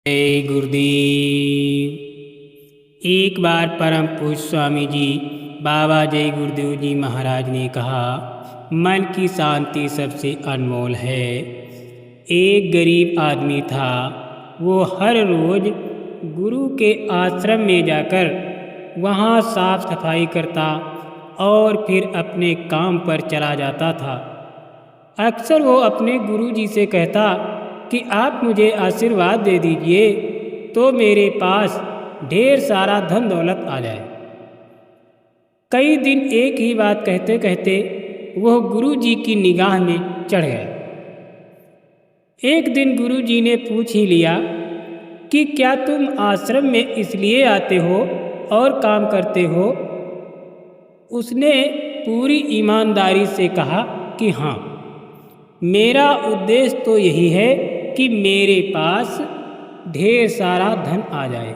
जय गुरुदेव। एक बार परम पूज्य स्वामी जी बाबा जय गुरुदेव जी महाराज ने कहा, मन की शांति सबसे अनमोल है। एक गरीब आदमी था। वो हर रोज गुरु के आश्रम में जाकर वहाँ साफ सफाई करता और फिर अपने काम पर चला जाता था। अक्सर वो अपने गुरु जी से कहता कि आप मुझे आशीर्वाद दे दीजिए तो मेरे पास ढेर सारा धन दौलत आ जाए। कई दिन एक ही बात कहते कहते वह गुरु जी की निगाह में चढ़ गया। एक दिन गुरु जी ने पूछ ही लिया कि क्या तुम आश्रम में इसलिए आते हो और काम करते हो? उसने पूरी ईमानदारी से कहा कि हाँ, मेरा उद्देश्य तो यही है कि मेरे पास ढेर सारा धन आ जाए,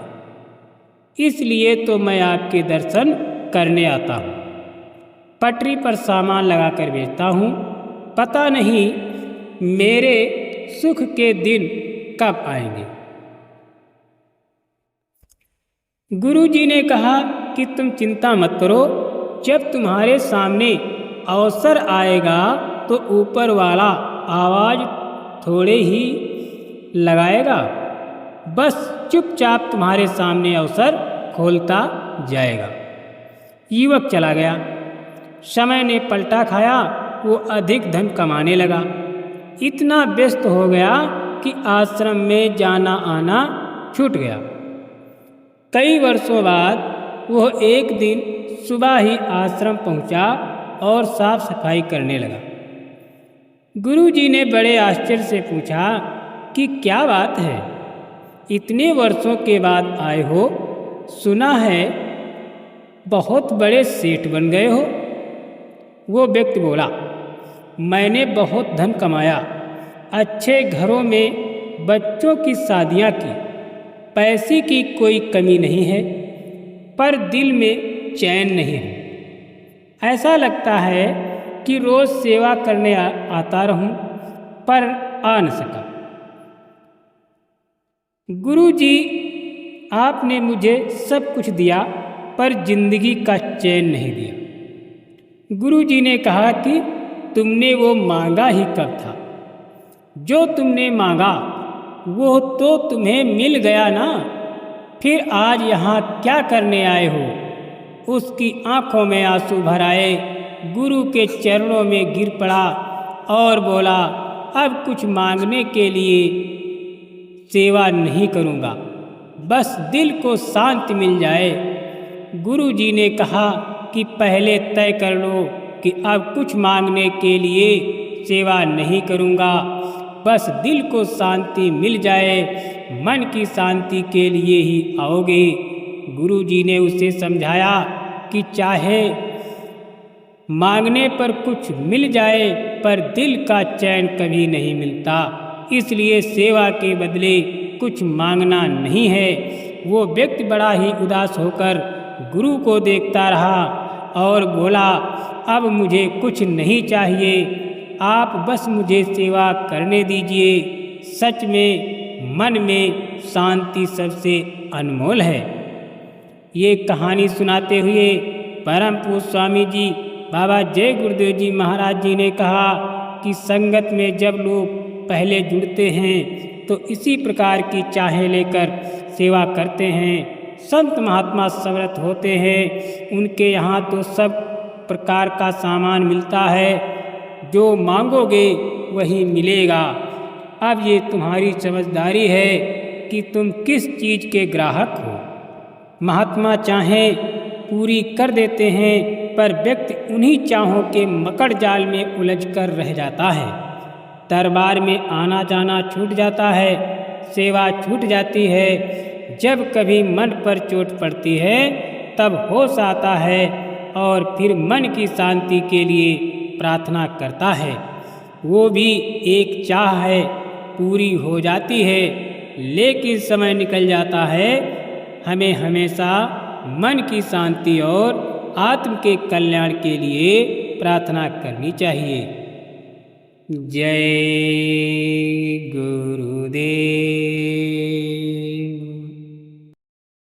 इसलिए तो मैं आपके दर्शन करने आता हूँ। पटरी पर सामान लगाकर बेचता हूँ। पता नहीं मेरे सुख के दिन कब आएंगे। गुरु जी ने कहा कि तुम चिंता मत करो, जब तुम्हारे सामने अवसर आएगा तो ऊपर वाला आवाज थोड़े ही लगाएगा, बस चुपचाप तुम्हारे सामने अवसर खोलता जाएगा। युवक चला गया। समय ने पलटा खाया। वो अधिक धन कमाने लगा। इतना व्यस्त हो गया कि आश्रम में जाना आना छूट गया। कई वर्षों बाद वह एक दिन सुबह ही आश्रम पहुंचा और साफ सफाई करने लगा। गुरु जी ने बड़े आश्चर्य से पूछा कि क्या बात है, इतने वर्षों के बाद आए हो? सुना है बहुत बड़े सेठ बन गए हो। वो व्यक्ति बोला, मैंने बहुत धन कमाया, अच्छे घरों में बच्चों की शादियां की, पैसे की कोई कमी नहीं है, पर दिल में चैन नहीं है। ऐसा लगता है कि रोज सेवा करने आता रहूं, पर आ न सका। गुरु जी, आपने मुझे सब कुछ दिया पर जिंदगी का चैन नहीं दिया। गुरु जी ने कहा कि तुमने वो मांगा ही कब था? जो तुमने मांगा वो तो तुम्हें मिल गया ना, फिर आज यहाँ क्या करने आए हो? उसकी आंखों में आंसू भर आए। गुरु के चरणों में गिर पड़ा और बोला, अब कुछ मांगने के लिए सेवा नहीं करूँगा, बस दिल को शांति मिल जाए। गुरु जी ने कहा कि पहले तय कर लो कि अब कुछ मांगने के लिए सेवा नहीं करूँगा, बस दिल को शांति मिल जाए, मन की शांति के लिए ही आओगे। गुरु जी ने उसे समझाया कि चाहे मांगने पर कुछ मिल जाए पर दिल का चैन कभी नहीं मिलता, इसलिए सेवा के बदले कुछ मांगना नहीं है। वो व्यक्ति बड़ा ही उदास होकर गुरु को देखता रहा और बोला, अब मुझे कुछ नहीं चाहिए, आप बस मुझे सेवा करने दीजिए। सच में मन में शांति सबसे अनमोल है। ये कहानी सुनाते हुए परम पूज्य स्वामी जी बाबा जय गुरुदेव जी महाराज जी ने कहा कि संगत में जब लोग पहले जुड़ते हैं तो इसी प्रकार की चाहें लेकर सेवा करते हैं। संत महात्मा समर्थ होते हैं, उनके यहाँ तो सब प्रकार का सामान मिलता है, जो मांगोगे वही मिलेगा। अब ये तुम्हारी समझदारी है कि तुम किस चीज़ के ग्राहक हो। महात्मा चाहें पूरी कर देते हैं, पर व्यक्ति उन्हीं चाहों के मकड़ जाल में उलझकर रह जाता है। दरबार में आना जाना छूट जाता है, सेवा छूट जाती है। जब कभी मन पर चोट पड़ती है तब होश आता है और फिर मन की शांति के लिए प्रार्थना करता है। वो भी एक चाह है, पूरी हो जाती है, लेकिन समय निकल जाता है। हमें हमेशा मन की शांति और आत्म के कल्याण के लिए प्रार्थना करनी चाहिए। जय गुरुदेव।